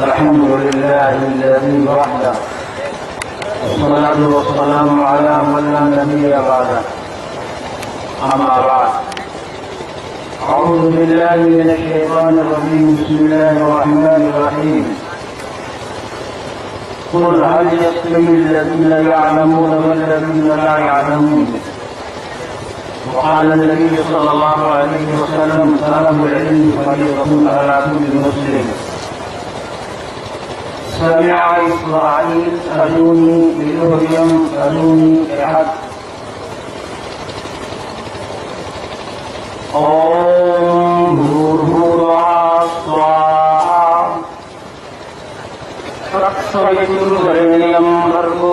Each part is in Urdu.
الحمد لله الذي وحده والصلاة والسلام على من لا نبي بعده أما بعد أعوذ بالله من الشيطان الرجيم بسم الله الرحمن الرحيم قل هل يستوي الذين يعلمون والذين لا يعلمون وقال النبي صلى الله عليه وسلم طلب العلم فريضة على كل مسلم سمع إسرائيل أدوني بلهيم أدوني بحق اوم بھوربھوواسواہا تتسویترورینیم بھرگو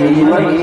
دھیمہی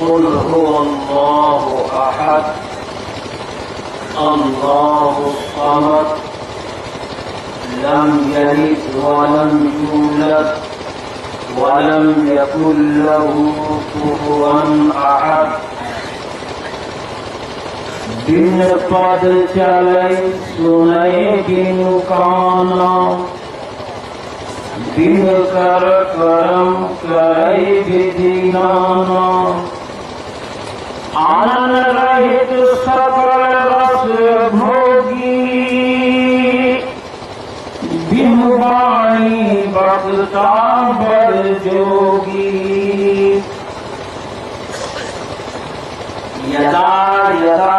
قل هو الله أحد الله الصمد لم يلد ولم يولد ولم يكن له كفوا أحد بن پد چلے سنے بن کانا بن کر کرم کرے بدینانا آنند رہت سکل رس بھوگی بن وانی بختا بڑ جوگی یدا یدا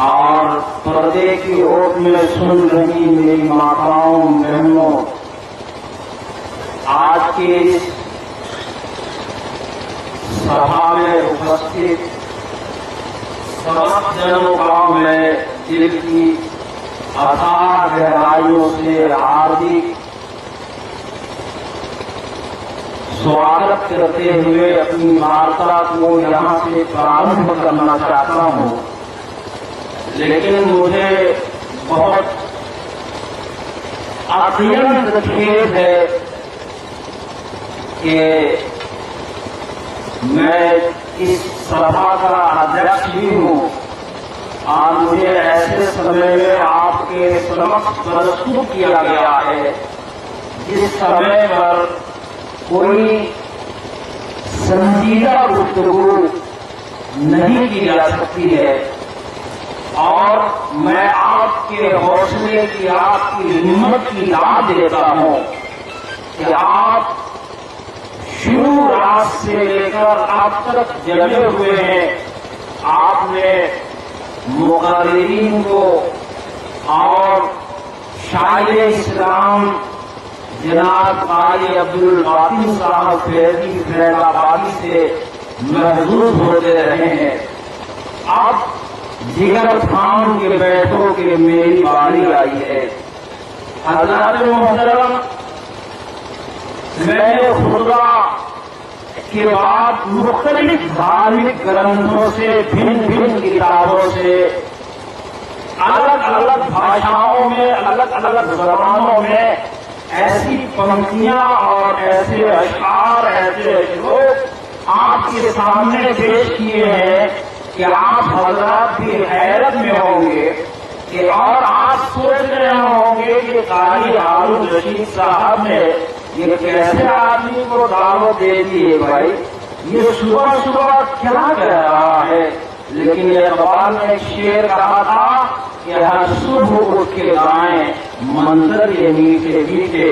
اور پردے کی اوٹ میں سن رہی میری ماتاؤں بہنوں، آج کے اس سبھا میں اپستھت سمست جنوں کا میں دل کی اتھاہ گہرائیوں سے ہاردک سواگت کرتے ہوئے اپنی وارتا کو یہاں سے پرارمبھ کرنا چاہتا ہوں، لیکن مجھے بہت اتیانت کھیت ہے کہ میں اس سبھا کا ادھیکش بھی ہوں اور مجھے ایسے سمے میں آپ کے سمکھ پرستت کیا گیا ہے جس سمے پر کوئی سنجیدہ گفتگو نہیں کی جا سکتی ہے، اور میں آپ کے حوصلے کی، آپ کی ہمت کی داد دیتا ہوں کہ آپ شروع رات سے لے کر اب تک جگے ہوئے ہیں۔ آپ نے مقررین کو اور شاعر اسلام جناب قاری عبدالباطن صاحب فیضی فیض آبادی سے محظوظ ہوتے رہے ہیں۔ اب جگر تھام کے بیٹھو کہ میری باری آئی ہے۔ حضرات محترم، میں نے خطبہ کے بعد مختلف دھارمک گرنتھوں سے، بھن بھن کتابوں سے، الگ الگ بھاشاؤں میں، الگ الگ زبانوں میں ایسی پنکتیاں اور ایسے اشعار، ایسے اشلوک آپ کے سامنے پیش کیے ہیں کہ آپ حضرات بھی حیرت میں ہوں گے کہ، اور آپ سوچ رہے ہوں گے کہ قاری ہارون رشید صاحب نے یہ کیسے آدمی کو دعوت دے دی ہے بھائی، یہ صبح صبح کیا کہہ رہا ہے۔ لیکن یہ اقبال نے ایک شعر کہا تھا کہ ہر صبح اٹھ کے گائیں منظر یہ میٹھے میٹھے،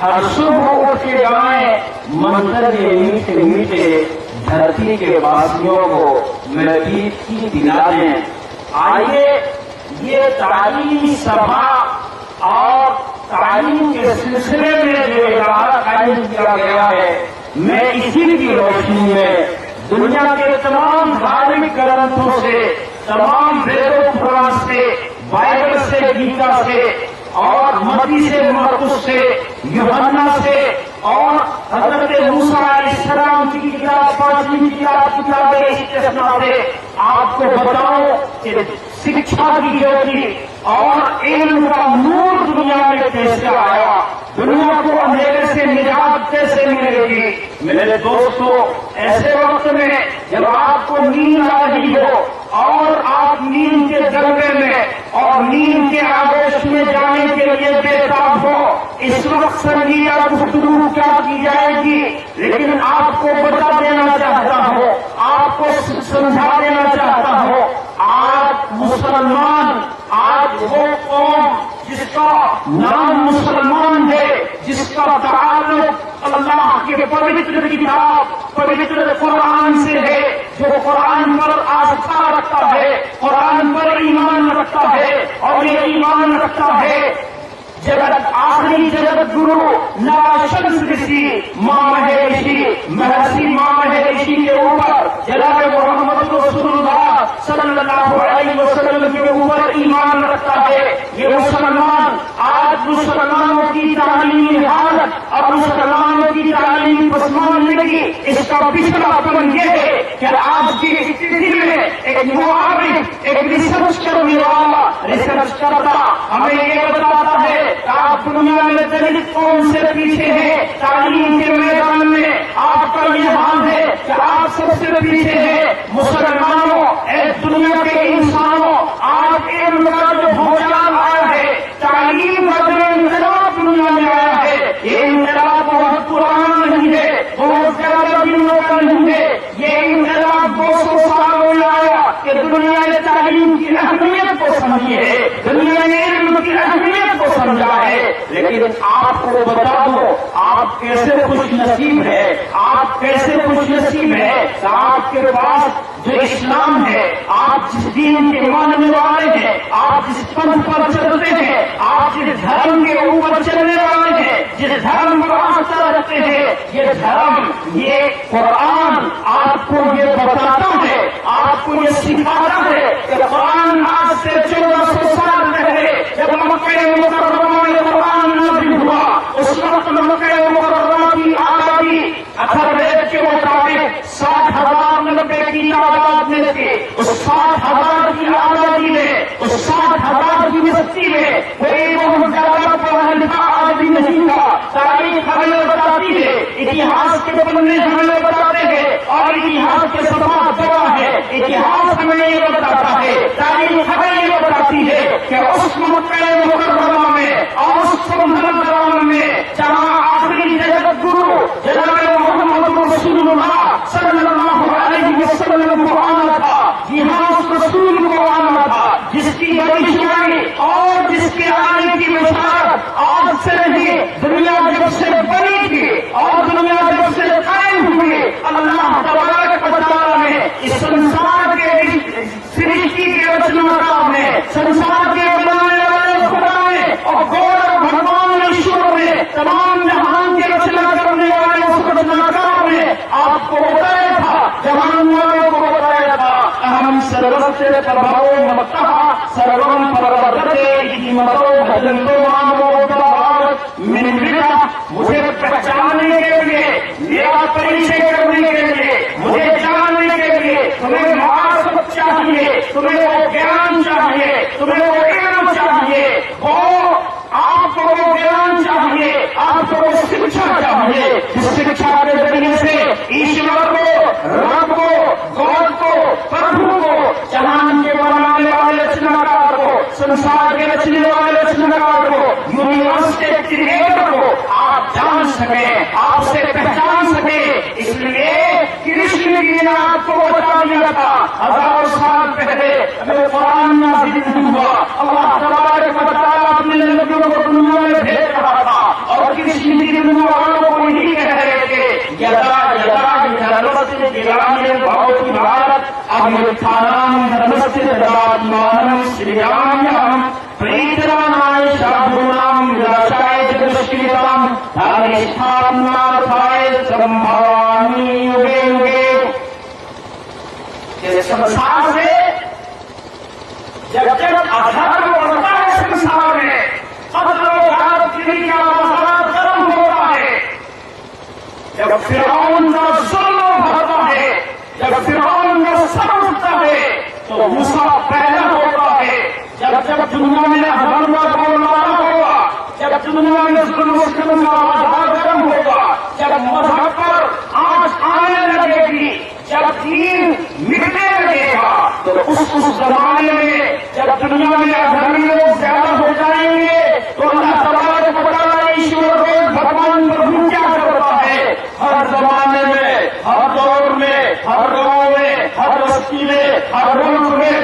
ہر صبح اٹھ کے گائیں منظر یہ میٹھے میٹھے، دھرتی کے باسیوں کو میں گیت کی دلا دیں۔ آئیے یہ تعلیمی سبھا اور تعلیم کے سلسلے میں جو ادارہ قائم کیا گیا ہے، میں اسی کی روشنی میں دنیا کے تمام دھارمک گرنتھوں سے، تمام وید و پران سے، بائبل سے، گیتا سے اور متی سے، مرقس سے، یوحنا سے اور حضرت موسیٰ علیہ السلام کی کتاب، پانچویں کتاب استثنا سے آپ کو بتاؤں کہ شکشا کی جوتی اور علم کا نور دنیا میں کیسے آیا، دنیا کو اندھیرے سے نجات کیسے ملے گی۔ میرے دوستو، ایسے وقت میں جب آپ کو نیند آ رہی ہو اور آپ نیند کے جلوے میں اور نیند کے آغوش میں جانے کے لیے بےتاب ہو، اس وقت سنجیدہ گفتگو کیا کی جائے گی، لیکن آپ کو بتا دینا چاہتا ہوں، آپ کو سمجھا دینا چاہتا ہوں، آج مسلمان، آج وہ قوم جس کا نام مسلمان ہے، جس کا تعلق اللہ کے پوتر کتاب، پوتر قرآن سے ہے، جو قرآن پر آستھا رکھتا ہے، قرآن پر ایمان رکھتا ہے، اور یہ ایمان رکھتا ہے جگت آخری جگت گرو ناشنس رشی ماں مہرشی محرشی ماں مہرشی کے اوپر جناب محمد رسول اللہ صلی اللہ علیہ وسلم کے اوپر ایمان رکھتا ہے۔ یہ مسلمان آج مسلمانوں کی تعلیمی حالت اور مسلمانوں کی تعلیمی پسماندگی، اس کا پچھلا پن یہ ہے کہ آج کی استھتی میں ایک معاون، ایک ریسرچ کرنے والا، ریسرچ کرتا ہمیں یہ بتاتا ہے آپ دنیا میں دلت قوم سے پیچھے ہیں، تعلیم کے میدان میں آپ کا یہ حال ہے کہ آپ سب سے پیچھے ہیں۔ مسلمانوں، اے دنیا کے انسانوں، آپ علم کا جو بھوجال آیا ہے، تعلیم کا جو انقلاب دنیا میں آیا ہے، یہ انقلاب بہت پرانا نہیں ہے، بہت زیادہ دنوں کا نہیں ہے، یہ انقلاب 200 سالوں میں آیا کہ دنیا نے تعلیم کی اہمیت کو سمجھی ہے، دنیا نے علم کی اہمیت کو سمجھا ہے۔ لیکن آپ کو بتا دو، آپ کیسے خوش نصیب ہے، آپ کیسے خوش نصیب ہے کہ آپ کے پاس جو اسلام ہے، آپ آپ جس دین کے ماننے والے ہیں، آپ جس پنتھ پر چلتے ہیں، آپ جس دھرم کے اوپر چلنے والے ہیں، جس دھرم پر آستہ رکھتے ہیں، یہ دھرم، یہ قرآن آپ کو یہ بتاتا ہے، آپ کو یہ سکھاتا ہے کہ قرآن آج سے 1400 سال پہلے جب مکہ مکرمہ میں قرآن نازل ہوا، اس وقت مکہ مکرمہ کی آبادی اتھربید کے مطابق 60,000 نبے کی تعداد میں تھی۔ اس 60,000 کی آبادی میں، اس 60,000 کی بستی میں کوئی بہت زیادہ پڑھا لکھا آدمی نہیں تھا۔ تاریخ ہمیں بتاتی ہے، اتہاس کے پڑھنے ہمیں بتاتے ہیں، اور اتہاس کے صفحات گواہ ہے، اتہاس ہمیں یہ بتاتا ہے، تاریخ ہمیں یہ بتاتی ہے کہ اس مکہ مکرمہ میں اور اس مکرمہ میں جہاں آخری جگت گرو جناب محمد رسول اللہ صلی اللہ علیہ وسلم کو آنا تھا، یہاں اس رسول کو آنا تھا جس کی بھوشیائی اور جس کے آنے کی بشارت آج سے نہیں، دنیا جب سے بنی تھی اور دنیا جب سے قائم ہوئی، اللہ تبارک و تعالی نے اس سنسار کے سرشتی کے رچناکار نے، سنسار کے بنانے والے خدا نے اور گور بھگوان ایشور نے، تمام جہان کے رچنا کرنے والے اس رچناکار نے آپ کو بتایا تھا، جہان والوں کو بتایا تھا، اہم سروسے پربھو ممتہ سروم پرورتے متو بھجنتو مامو بھاوت من بلا، مجھے پہچاننے کے لیے، میرا پریچے کرنے کے لیے، مجھے جاننے کے لیے تمہیں معرفت چاہیے، تمہیں وہ گیان چاہیے، تمہیں وہ علم چاہیے، وہ آپ کو وہ گیان چاہیے، آپ کو وہ شکشا چاہیے جس شکشا کے ذریعے سے ایشور کو، رب کو، گوڈ کو، پربھو کو، جہان کے بنانے والے رچناکار کو، سنسار کے رچنے والے رچناکار کو، یونیورس کے کریٹر کو آپ جان سکیں، آپ سے پہچان سکیں۔ اس لیے کرشن جی نے آپ کو بتا دیا تھا، 1000 سال پہلے ہمیں قرآن نازل ہوا، اللہ تبارک و تعالیٰ اپنے نبیوں کو دنیا میں بھیج رہا تھا، اور کرشن جی دنیا والوں کو یہی کہہ رہے تھے، یدا یدا دھرمستے جلائے بھوتی بھارت امرتھانام دھرمستے دداتمانم شریام پریترانائے شابھونام ویلاشائے جگشکریتام دھانشتھاناتھائے سمبھوانی یوگے یوگے۔ یہ سنسار میں جب ادھرم بڑھتا ہے، سنسار میں قتل و غارتگری کا مزاج گرم ہوتا ہے، جب فرعون کا ظلم بڑھتا ہے، جب فرعون کا سر اٹھتا ہے تو موسیٰ پیدا ہوتا ہے، جب دنیا میں حرم کا بولنا ہوگا، جب دنیا میں ظلم و ستم کا مزاج گرم ہوگا، جب مذہب پر آنچ آنے لگے گی، جب دین مٹنے لگے گا، تو اس زمانے میں جب دنیا میں اگرمی لوگ زیادہ ہو جائیں گے تو اللہ تبارک و تعالیٰ ایشور روز بھگوان پربھو کیا کرتا ہے، ہر زمانے میں، ہر دور میں، ہر گاؤں میں، ہر بستی میں، ہر ملک میں،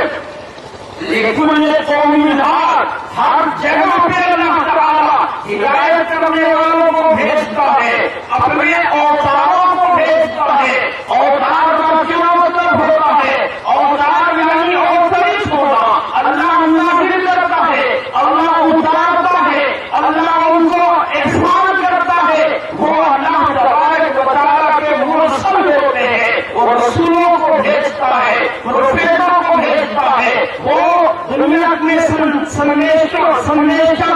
لیکن یہ قومی ادھار ہر جگہ پہ اللہ تعالیٰ ہدایت کرنے والوں کو بھیجتا ہے، اپنے اوتاروں کو بھیجتا ہے۔ اوتار کا کیا مطلب ہوتا ہے؟ اوتار یعنی اوترش ہونا، اللہ نازل کرتا ہے، اللہ اتارتا ہے، اللہ ان کو احسان کرتا ہے، وہ اللہ تبارک و تعالیٰ کے مرسل ہوتے ہیں، وہ رسولوں کو بھیجتا ہے، پروفیٹوں کو بھیجتا ہے، وہ دنیا میں سندیشہ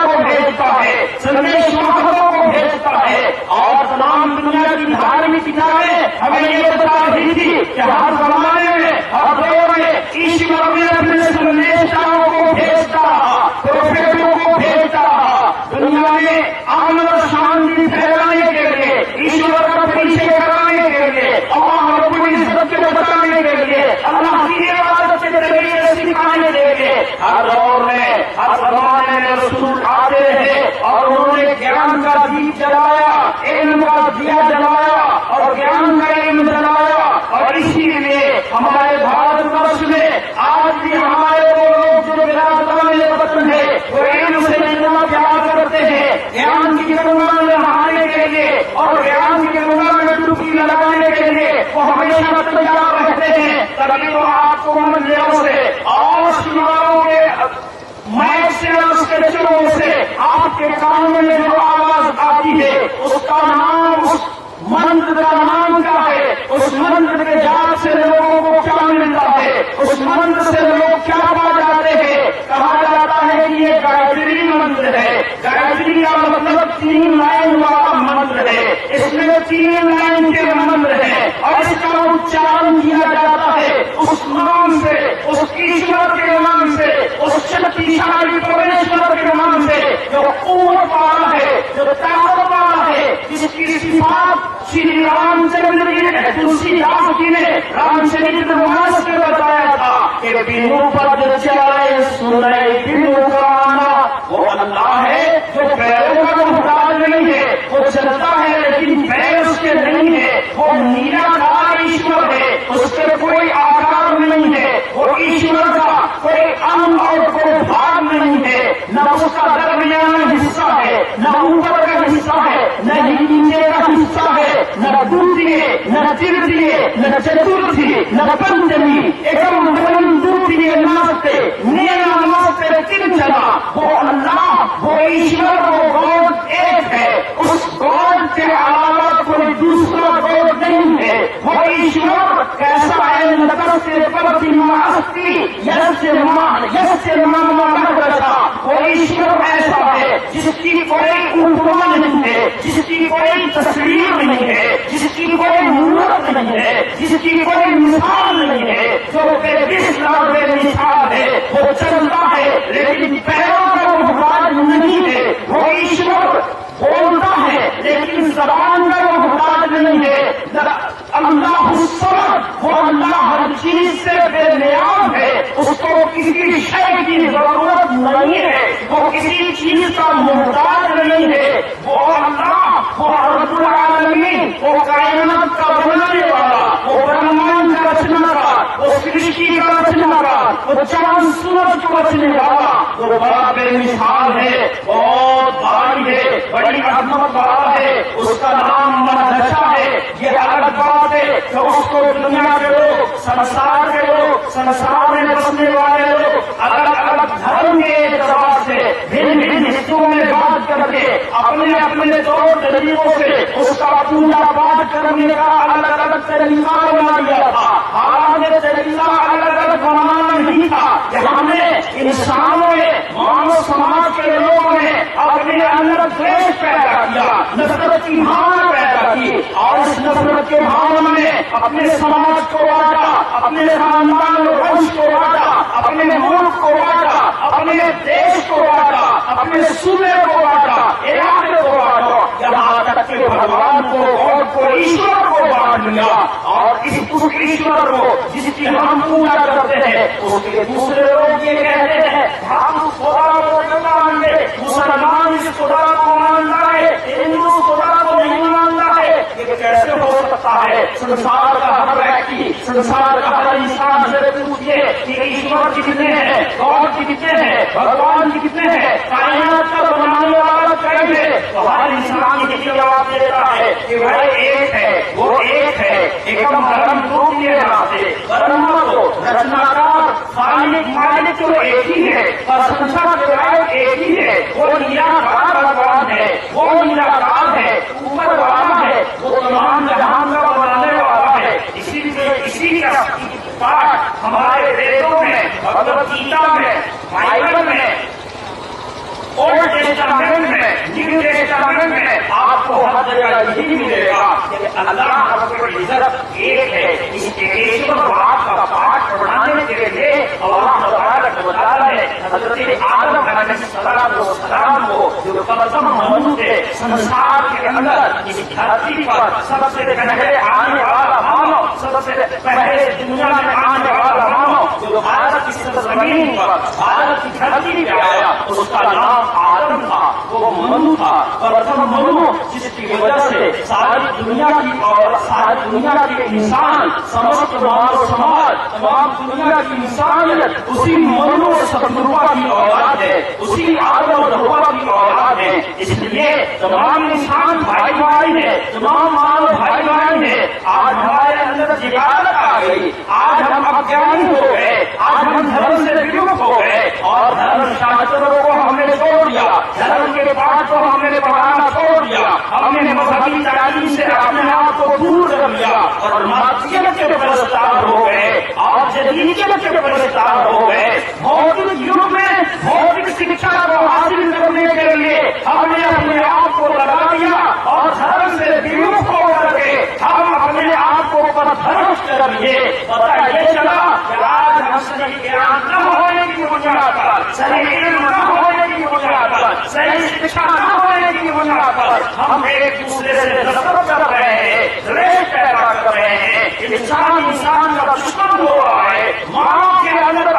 کو بھیجتا ہے، سندیش واہکوں کو بھیجتا ہے، اور تمام دنیا کی دھارمک کتابیں ہمیں یہ بتا رہی تھی کہ ہر زمانے میں، ہر دور میں ایشور نے اپنے سندیشوں کو بھیجتا رہا، پروفیٹوں کو بھیجتا رہا، دنیا میں امن و شانتی پھیلانے کے لیے، ایشور کا پریچے کرانے کے لیے، اللہ رب العزت کو بتانے کے لیے، اللہ کی عبادت کے ذریعے سکھانے کے لیے، ہر دور میں، ہر زمانے میں رسول آتے ہیں اور انہوں نے گیان کا دیپ جلایا، علم کا دیا جلایا اور گیان کا علم جلایا، اور اسی لیے ہمارے بھائی اس منتر سے لوگ کیا پا جاتے ہیں؟ کہا جاتا ہے کہ یہ گایتری منتر ہے. گایتری کا مطلب 3 لائن والا منتر ہے. اس میں 3 لائن کے منتر ہے اور اس کا اچارن کیا جاتا ہے اس نام سے، اس ایشور کے نام سے، اس شکتیشالی پرمیشور کے نام سے جو قوت والا ہے، جو طاقت والا ہے، جس کی صفات شری رام چندر جی نے، تلسی داس جی نے رام چرت مانس میں بتایا تھا کہ بینو پر چلائے سنائے بینو کرانا. وہ اللہ ہے جو پیروں کا محتاج نہیں ہے، وہ چلتا ہے لیکن پیر اس کے نہیں ہے. وہ نیراکار ایشور ہے، اس کے کوئی آکار نہیں ہے. وہ ایشور کا کوئی انگ اور کوئی بھاگ نہیں ہے، نہ اس کا درمیان حصہ ہے، نہ اوپر کا حصہ ہے، نہ نیچے کا حصہ ہے، نہ دوسری، نہ ترتیہ، نہ چترتھی، نہ پنچمی. ایکم برہم دوسری ناستے نینا ناستے کنچنا. وہ اللہ، وہ ایشور، وہ گاڈ ایک ہے. اس گاڈ کے علاوہ کوئی دوسرا گاڈ نہیں ہے. وہ ایشور کیسا ہے؟ نترسے پرتما استی یسے مان مہرتا. وہ ایشور ایسا ہے جس کی کوئی اپما نہیں ہے، جس کی کوئی تصویر نہیں ہے، جس کی کوئی مورت نہیں ہے، جس کی کوئی مثال نہیں ہے. جو بے مثال ہے، وہ چلتا ہے لیکن پیروں کا محتاج نہیں ہے. وہ ایشور بولتا ہے لیکن زبان کا وہ محتاج نہیں ہے. اللہ الصمد، وہ اللہ ہر چیز سے بے نیاز ہے. اس کو کسی شے کی ضرورت نہیں ہے، وہ کسی چیز کا محتاج نہیں ہے. وہ اللہ، وہ رب العالمین، وہ کائنات کا بنانے والا، وہ برہمانڈ کا رچنا کار، وہ سرشٹی کا رچنا کار، وہ چاند سورج کو رچنے والا، وہ بڑا بے مثال ہے، بہت بھاری ہے، بڑی عظمت والا ہے. اس کا نام مہدشا ہے. یہ الگ بات ہے کہ اس کو دنیا کے لوگ، سنسار کے لوگ، سنسار میں بسنے والے لوگ الگ الگ دھرم کے اعتبار سے بھن بھن حصوں میں بات کر کے اپنے اپنے طور طریقوں سے اس کا پوجا پاٹ کرنے کا الگ الگ طریقہ بنا دیا تھا. حالانکہ طریقہ الگ الگ بنانا نہیں تھا. ہمیں انسانوں نے، مانو سماج کے لوگوں نے اپنے اندر دویش پیدا کیا، نفرت کی بھاونا پیدا کی اور اس نفرت کے بھاونا میں اپنے سماج کو بانٹا، اپنے خاندان و ونش کو بانٹا، اپنے ملک کو بانٹا، اپنے دیش کو بانٹا، اپنے صوبے کو بانٹا، علاقے کو بانٹا، یہاں تک کہ بھگوان کو اور کو ایشور کو بانٹ لیا. اور اس ایشور کو جس کی ہم پوجا کرتے ہیں اس کے دوسرے لوگ یہ کہتے ہیں ہم خدا کو نہیں مانتے، مسلمان اس خدا کو مانتا ہے، ہندو خدا کو نہیں مانتا ہے. یہ کیسے ہو سکتا ہے؟ سنسار کا ہر ویکتی، سنسار کا ہر انسان سے پوچھیے کہ ایشور کتنے ہیں، گاڈ کتنے ہیں، بھگوان کتنے ہیں، کائنات کا بنانے والا کون ہے؟ تو ہر انسان کی جواب دیتا ہے کہ وہ ایک ہے، وہ ایک ہے. ایکم برہم دوسری ناستے، برہما کو رچناکار خالق مالک تو ایک ہی ہے، اور سنسار کے لائق ایک ہی ہے. وہ نیراکار بھگوان ہے، وہ نیراکار ہے، اوپر والا ہے، وہ تمام جہان کا بنانے والا ہے. اسی کا پاٹ ہمارے ویدوں میں، بھگوت گیتا میں، بائبل میں، اولڈ ٹیسٹامنٹ میں، نیو ٹیسٹامنٹ میں آپ کو ہر جگہ یہی ملے گا کہ اللہ رب العزت ایک ہے. اس ایشور بات کا پاٹ پڑھانے کے لیے اللہ تبارک و تعالیٰ نے حضرت آدم علیہ السلام کو جو پرتم منو تھے سنسار کے اندر اس دھرتی پر سب سے پہلے آنے والا مانو، سب سے پہلے دنیا میں آنے والا مانو جو بھارت کی سرزمین پر، بھارت کی دھرتی پہ آیا، اس کا نام آدم تھا. وہ منو تھا، پرتم منو، جس کی وجہ سے ساری دنیا کی اور ساری دنیا کے انسان، سمست مانو سماج، تمام دنیا کی انسانیت اسی منو ستروپا کی اولاد ہے، اسی آدم و حوا کی اولاد ہے. اس لیے تمام انسان بھائی بھائی ہیں، تمام مانو بھائی بھائی ہیں. آج ہمارے اندر جہالت آ گئی، آج ہم اجنبی ہو گئے، آج ہم دھرم سے ومکھ ہو گئے اور دھرم شاستروں کو ہم نے چھوڑ دیا، دھرم کے پاٹ کو ہم نے پڑھانا چھوڑ دیا، ہم نے مذہبی تعلیم سے اپنے آپ کو دور کر لیا اور مادیت کے پرستار ہو گئے اور جدیدیت کے کر ہم ایک دوسرے سے نفرت کر رہے ہیں، ریش پیدا کر رہے ہیں، انسان کا دشمن ہو رہا ہے، ماں کے اندر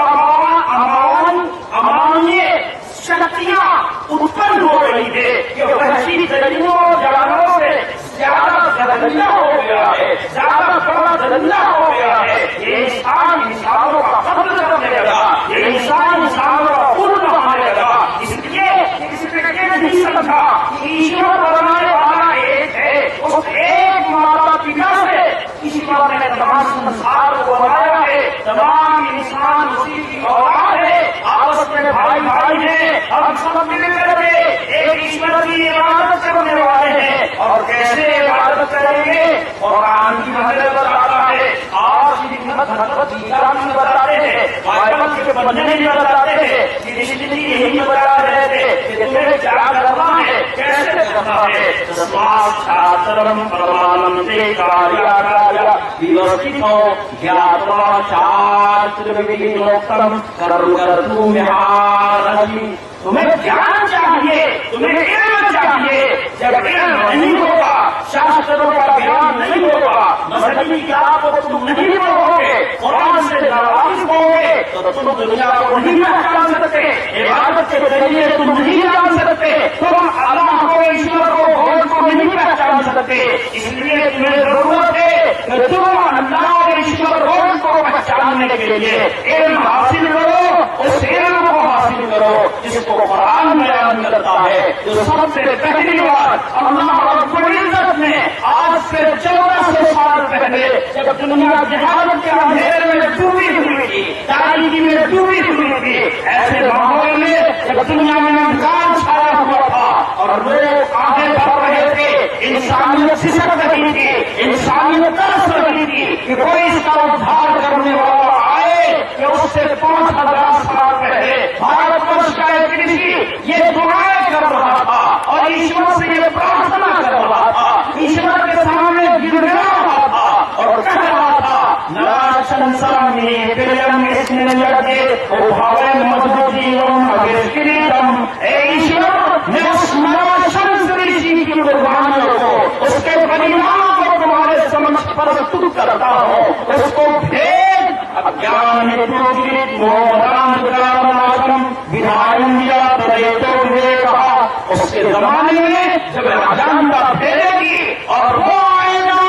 امانیت شکتیاں اتپن ہو رہی ہے کہ وحشی درندوں اور جانوروں سے زیادہ درندہ ہو گیا ہے، زیادہ بڑا درندہ ہو گیا ہے۔ یہ انسانوں کا قتل کرنے لگا، یہ انسانوں کا خون بہانے لگا، اس لیے اس نے نہیں سمجھا کہ ایشور بنانے والا ایک ہے، اس ایک ماتا پتا سے ایشور نے تمام سنسار کو بنایا ہے، تمام انسان اسی کی اولاد ہے، آپس میں بھائی بھائی ہیں، ہم سب مل کر ایک ایشور کی عبادت کرنے والے ہیں۔ اور کیسے عبادت کریں گے؟ قرآن کی حضرت بتاتا ہے، آج کی بھگوت گیتا بھی بتاتے ہیں، بائبل کے پڑھنے بھی بتاتے ہیں، زندگی یہی بتا رہے تھے کہ تمہیں کیا کرنا ہے، کیسے کرنا ہے۔ شاسترم پرمانندے کاریا کاریا ویوستھتو جیاتوا شاستر ودھوکتم کرم کرتو مہارجی۔ تمہیں جان چاہیے، تمہیں علم چاہیے، جب علم نہیں ہوگا، شاستروں کا بیان نہیں ہوگا، مذہبی کتاب کو تم نہیں پڑھو گے، قرآن سے ناراض ہو گے تو تم دنیا کو نہیں پہچان سکتے، عبادت کے ذریعے تم نہیں جان سکتے، تم اللہ کو ایشور کو گوڈ کو نہیں پہچان سکتے۔ اس لیے تمہیں ضرورت ہے کہ تم اللہ اور ایشور گوڈ کو پہچاننے کے لیے علم حاصل کرو، اس علم کو حاصل کرو جس کو قرآن بیان کرتا ہے۔ جو سب سے پہلی بات اللہ رب العزت نے آج سے 1400 سال پہلے جب دنیا جہالت کے اندھیرے میں ڈوبی ہوئی تھی، تاریکی میں ڈوبی ہوئی تھی، ایسے ماحول میں جب دنیا میں انسان چھایا ہوا تھا اور لوگ آگے بڑھ رہے تھے، انسانیت سسک رہی تھی، انسانیت ترس رہی تھی کہ کوئی اس کا ادھار کرنے والا آئے کہ اس سے 5000 سال پہلے بھارت ورش کا ایک رشی یہ دعائیں کر رہا تھا اور ایشور سے یہ پرارتھنا کر رہا تھا، ایشور کے سامنے گر رہا تھا اور کہہ رہا تھا ناشنسامی پریم اس نے لگے بھاوے مضبوطیوں اگر کریتم۔ اے ایشور، میں اس ناشنس رشی کی قربانیوں کو، اس کے بلیدان کو تمہارے سمجھ پر تک کرتا ہوں، اس کو بھیج اجان پروگرت موہران گراماتم ودھائن یا پریتو نے کہا۔ اس کے زمانے میں جب اجانتا پھیلے گی اور وہ آئے گا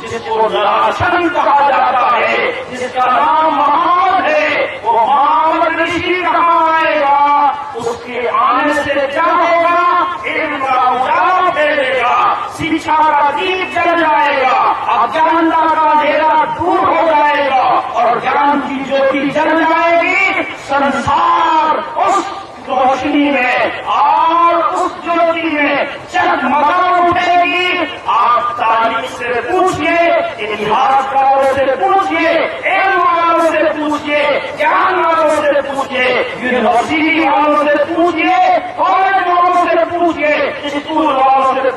جس کو ناشن کہا جاتا ہے، جس کا نام محمد ہے، وہ محمد رشی کہاں آئے گا؟ اس کے آنے سے کیا ہوگا؟ علم کا اجالا پھیلے گا، شکشا کا دیپ جل جائے گا، اجانتا کا اندھیرا دور ہو جائے گا اور جان کی جوتی جل جائے گی۔ سنسار اس روشنی میں اور اس جوتی میں جگمگا اٹھے گی۔ آپ تاریخ سے پوچھئے، اتہاس کاروں سے پوچھئے، علم والوں سے پوچھئے، جان والوں سے پوچھئے، یونیورسٹی والوں سے پوچھئے، کالج والوں سے پوچھئے، اسکول والوں سے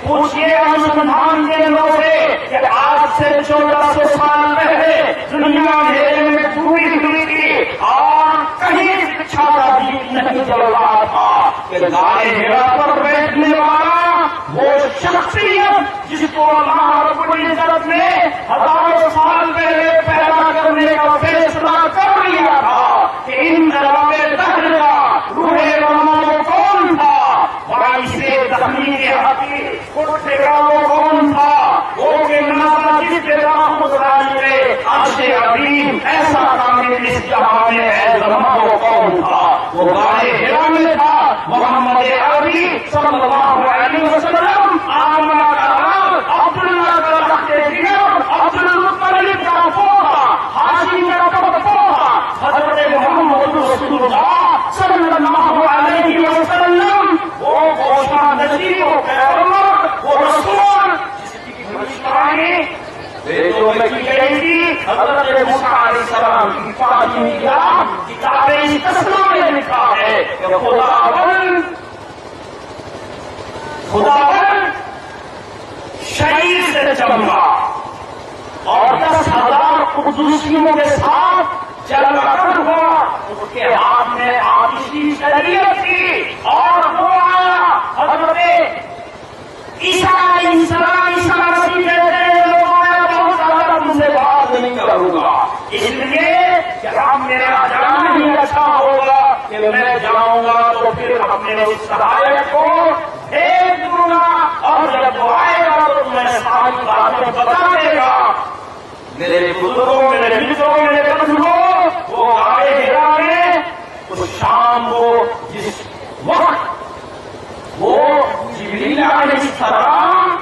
پوچھئے انوسندھان کیندروں سے کہ آج سے 1400 سال پہلے دنیا اندھیرے میں ڈوبی ہوئی تھی اور کہیں اچھا کا دیپ نہیں جل رہا تھا کہ غار حرا پر بیٹھنے والا وہ شخصیت جس کو اللہ رب العزت نے ہزاروں سال پہلے پیدا کرنے کا فیصلہ کر لیا تھا کہ ان جواب دہر کا روح رحمان کون تھا، باعث تحمیل حقیق اٹھنے کا وہ کون تھا، وہ کہ ناظرہ جس کے راہ گزرانی میں عرش عظیم ایسا کامل اس جہاں میں ہے زمان وہ کون تھا؟ وہ غار حرا میں تھا محمد عربی صلی اللہ علیہ وسلم۔ آمنہ کا نام عبداللہ کا رخت جگر، عبد المطلب کا پوتا، ہاشم کا پوتا، حضرت محمد رسول اللہ صلی اللہ علیہ وسلم، وہ گوشہ نصیب و پیغمبر، وہ رسول جس کی بھوشکرانی بیٹوں میں کی گئی تھی۔ حضرت موسیٰ علیہ السلام کی فاطمیہ کتاب استثناء میں لکھا ہے کہ خداوند شہید سے چمکا اور 10,000 قدوسیوں کے ساتھ جل کر ہوا، اس کے ہاتھ میں آتشی شریعت تھی اور وہ آیا حضرت اب میرا جانا ہی اچھا ہوگا کہ میں جاؤں گا تو پھر اپنے اس سہایک کو بھیج دوں گا، اور جب وہ آئے گا تو میں ساری باتیں بتا دے گا۔ میرے بزرگوں، میرے مصروں، میرے بزرگوں، وہ آئے ہرا میں تو شام کو جس وقت وہ جبریل علیہ السلام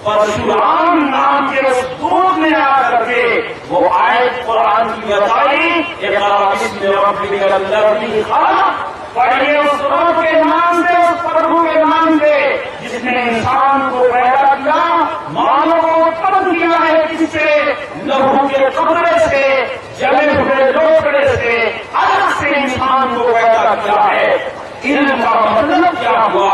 پرشورام نام کے اس دودھ میں آ کر کے وہ آیت قرآن کی بتائی، اقرأ بسم ربک الذی خلق، پڑھیے اس رب کے نام سے، اس پربھو کے نام سے جس نے انسان کو پیدا کیا، مانو کو اتپن کیا ہے کس سے؟ لہو کے قطرے سے، جلے ہوئے لوکڑے سے الگ سے انسان کو پیدا کیا ہے۔ علم کا مطلب کیا ہوا،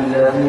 الذي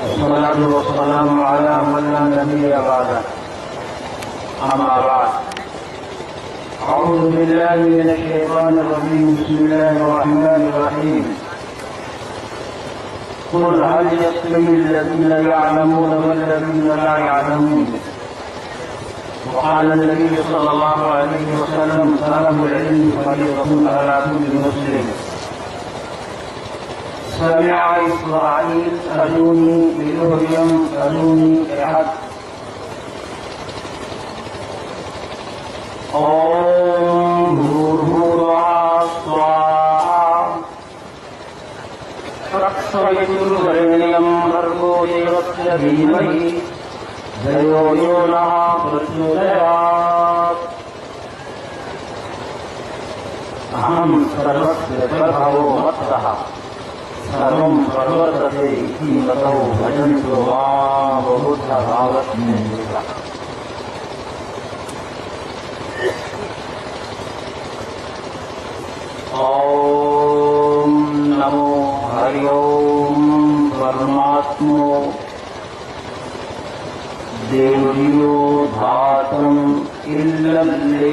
والصلاة والسلام على من لا نبي بعده أما بعد أعوذ بالله من الشيطان الرجيم بسم الله الرحمن الرحيم قل هل يستوي الذين يعلمون والذين لا يعلمون وقال النبي صلى الله عليه وسلم طلب العلم فريضة على كل مسلم سمع إسرائيل أدوني بلهيم أدوني أحد انظر عصا فاقصيت الغريم مرغو يغطي بيمي ذيويونها برسولات أهم سربت برهو مطرها سرم پرورتے کی بتو بھجن تو بہت بھاوت میں ملا۔ اوم نمو ہری اوم پرماتمو دیویو دھاتم اللے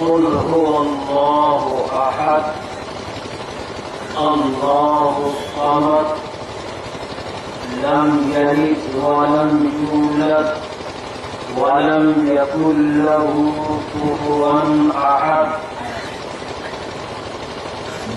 قل هو الله أحد الله الصمد لم يلد ولم يولد ولم يكن له كفوا أحد۔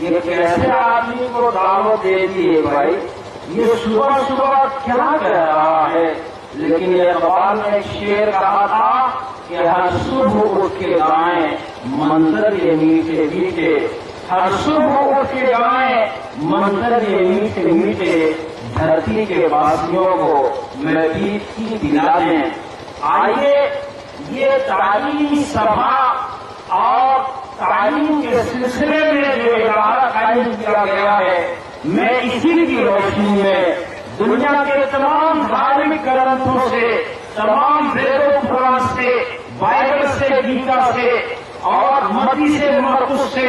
یہ کیسے آدمی کو دعوت دیتی ہے بھائی؟ یہ صبح صبح کیا کہہ رہا ہے؟ لیکن یہ اقبال نے ایک شعر کہا تھا کہ ہر صبح اٹھ کے گائیں منظر یہ میٹھے میٹھے، ہر صبح اٹھ کے گائیں منظر یہ میٹھے میٹھے، دھرتی کے باسیوں کو مزید کی دلا دیں۔ آئیے یہ تعلیمی سبھا اور تعلیم کے سلسلے میں جو ادارہ قائم کیا گیا ہے، میں اسی کی روشنی میں دنیا کے تمام دھارمک گرنتھوں سے، تمام وید و پران سے، بائبل سے، گیتا سے اور متی سے، مرقس سے،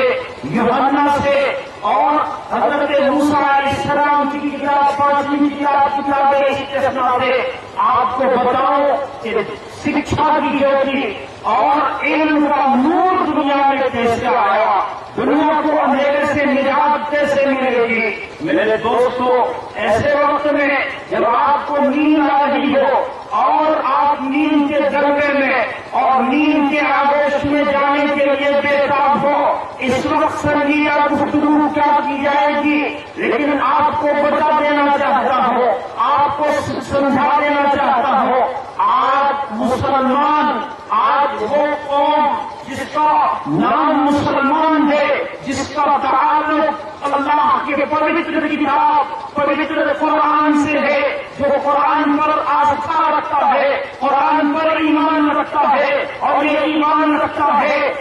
یوحنا سے اور حضرت موسیٰ علیہ السلام کی کتاب، پانچویں کتاب استثنا سے آپ کو بتاؤں کہ شکشا کی جیوتی اور علم کا نور دنیا میں کیسے آیا، دنیا کو اندھیرے سے نجات کیسے ملے گی۔ میرے دوستو، ایسے وقت میں جب آپ کو نیند آ رہی ہو اور آپ نیند کے جلوے میں اور نیند کے آغوش میں جانے کے لیے بےتاب ہو، اس وقت سنجیدہ گفتگو کیا کی جائے گی، لیکن آپ کو بتا دینا چاہتا ہوں، آپ کو سمجھا دینا چاہتا ہوں، آج مسلمان، آج وہ قوم جس کا نام مسلمان ہے، جس کا تعلق اللہ کے پوتر کتاب، پوتر قرآن سے ہے، جو قرآن پر آستھا رکھتا ہے، قرآن پر ایمان رکھتا ہے، اور یہ ایمان رکھتا ہے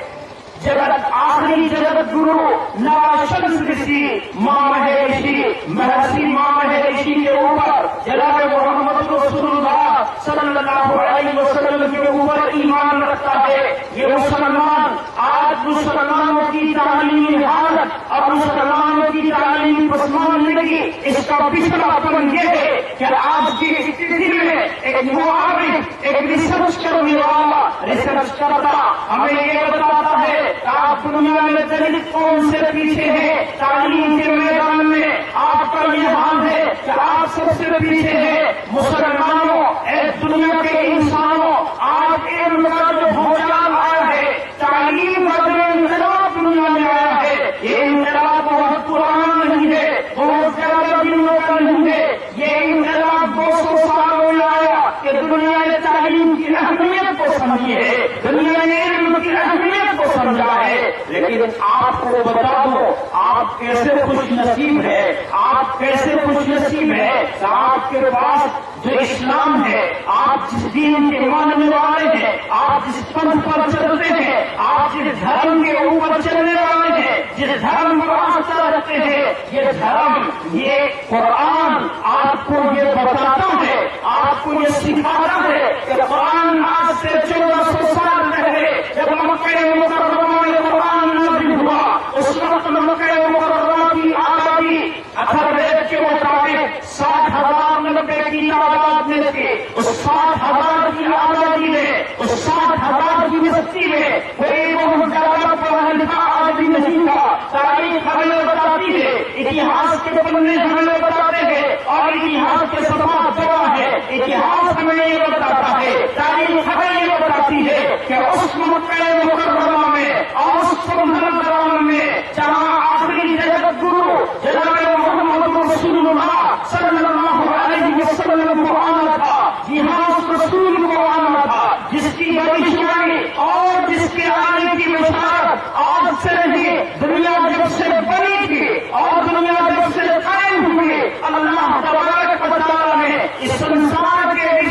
جگت آخری جگت گرو ناشنس رشی ماں مہیشی محسی ماں مہیشی کے اوپر جناب محمد رسول اللہ صلی اللہ علیہ وسلم کے اوپر ایمان رکھتا ہے۔ یہ مسلمان آج مسلمانوں کی تعلیمی حالت اور مسلمانوں کی تعلیمی پسماندگی، اس کا پچھلا پن یہ ہے کہ آج کی استھتی میں ایک معاون، ایک ریسرچ کرنے والا ریسرچ کرتا ہمیں یہ بتاتا ہے آپ دنیا میں دلت قوم سے پیچھے ہیں، تعلیم کے میدان میں آپ کا یہ حال ہے کہ آپ سب سے پیچھے ہیں۔ مسلمانوں، اے دنیا کے انسانوں، آج علم کا جو بھونچال آیا ہے، تعلیم کا جو انقلاب دنیا میں آیا ہے، یہ انقلاب بہت پرانا نہیں ہے، بہت زیادہ دنوں کا نہیں ہے، یہ انقلاب 200 سالوں میں آیا کہ دنیا نے تعلیم کی اہمیت کو سمجھی ہے، دنیا نے علم کی اہمیت کو سمجھا ہے۔ لیکن آپ کو بتا دو، آپ کیسے خوش نصیب ہے، آپ کیسے خوش نصیب ہے کہ آپ کے پاس جو اسلام ہے، آپ جس دین کے ماننے والے ہیں، آپ جس پنتھ پر چلتے ہیں، آپ جس دھرم کے اوپر چلنے والے ہیں، جس دھرم پر آستھا رکھتے ہیں، یہ دھرم، یہ قرآن آپ کو یہ بتاتا ہے، آپ کو یہ سکھاتا ہے کہ قرآن آج سے 1400 سال پہلے جب مکہ مکرمہ میں قرآن نازل ہوا، اس وقت مکہ مکرمہ کی آبادی اتھروید کے مطابق 60,000 نبے کی تعداد میں تھی۔ اس 60,000 کی آبادی میں، اس 60,000 کی بستی میں کوئی بہت زیادہ پڑھا لکھا آدمی نہیں تھا۔ تاریخ ہمیں بتاتی ہے، اتہاس کے پڑھنے ہمیں بتاتے ہیں، اور اتہاس کے صفحات گواہ ہے، اتہاس ہمیں یہ بتاتا ہے، تاریخ ہمیں یہ بتاتی ہے کہ اس مکہ مکرمہ میں اور اس سمندران میں جہاں آخری جگت گرو جناب محمد رسول اللہ صلی اللہ علیہ وسلم کو آنا تھا، یہاں اس رسول کو آنا تھا جس کی بھوشیائی اور جس کے آنے کی بشارت آج سے نہیں، دنیا جب سے بنی تھی اور دنیا جب سے قائم ہوئی، اللہ تبارک و تعالی نے اس سنسار کے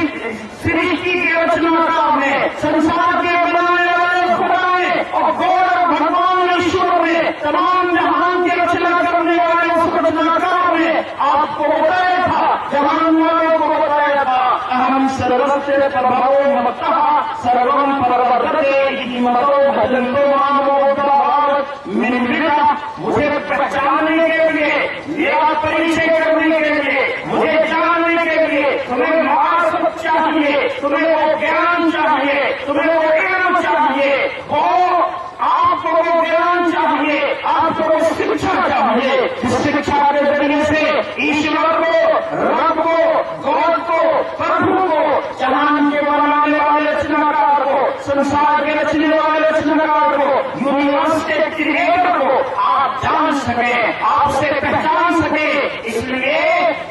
سرشتی کے رچناکار نے، سنسار کے بنانے والے خدا نے اور گور بھگوان ایشور نے، تمام جہان کے رچنا کرنے والے اس رچناکار نے آپ کو بتایا تھا، جہان والوں کو بتایا تھا، اہم سروسے پربھو ممتہ سروم پرورتے کی متو بھجنتو مانو بھارت منڈا۔ مجھے پہچاننے کے لیے، میرا پریچے کرنے کے لیے، مجھے جاننے کے لیے تمہیں معرفت چاہیے، تمہیں وہ گیان چاہیے، تمہیں وہ علم چاہیے، وہ آپ کو وہ گیان چاہیے، آپ کو وہ شکشا چاہیے جس شکشا کے ذریعے سے ایشور کو، رب کو، گوڈ کو، پربھو کو، جہان کے بنانے والے رچناکار کو، سنسار کے رچنے والے رچناکار کو، یونیورس کے کریٹر کو آپ جان سکیں، آپ سے پہچان سکیں، اس لیے